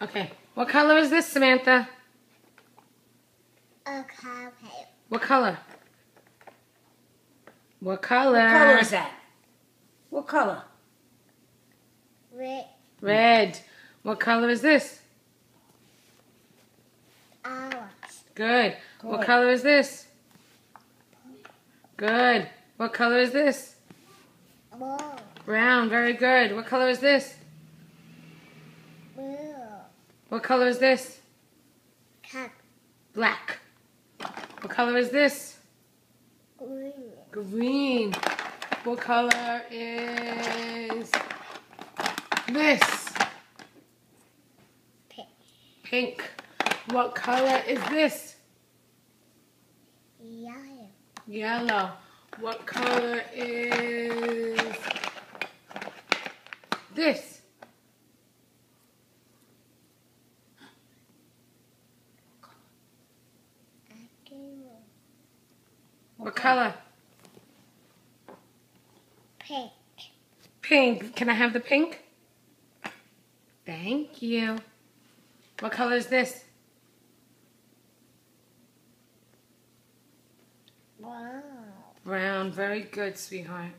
Okay. What color is this, Samantha? A carpet. What color? What color? What color is that? What color? Red. Red. What color is this? Orange. Good. What Good. color is this? Good. What color is this? Blue. Brown. Very good. What color is this? Blue. What color is this? Cat. Black. What color is this? Green. Green. What color is this? Pink. Pink. What color is this? Yellow. Yellow. What color is this? What color? Pink. Pink. Can I have the pink? Thank you. What color is this? Wow. Brown. Very good, sweetheart.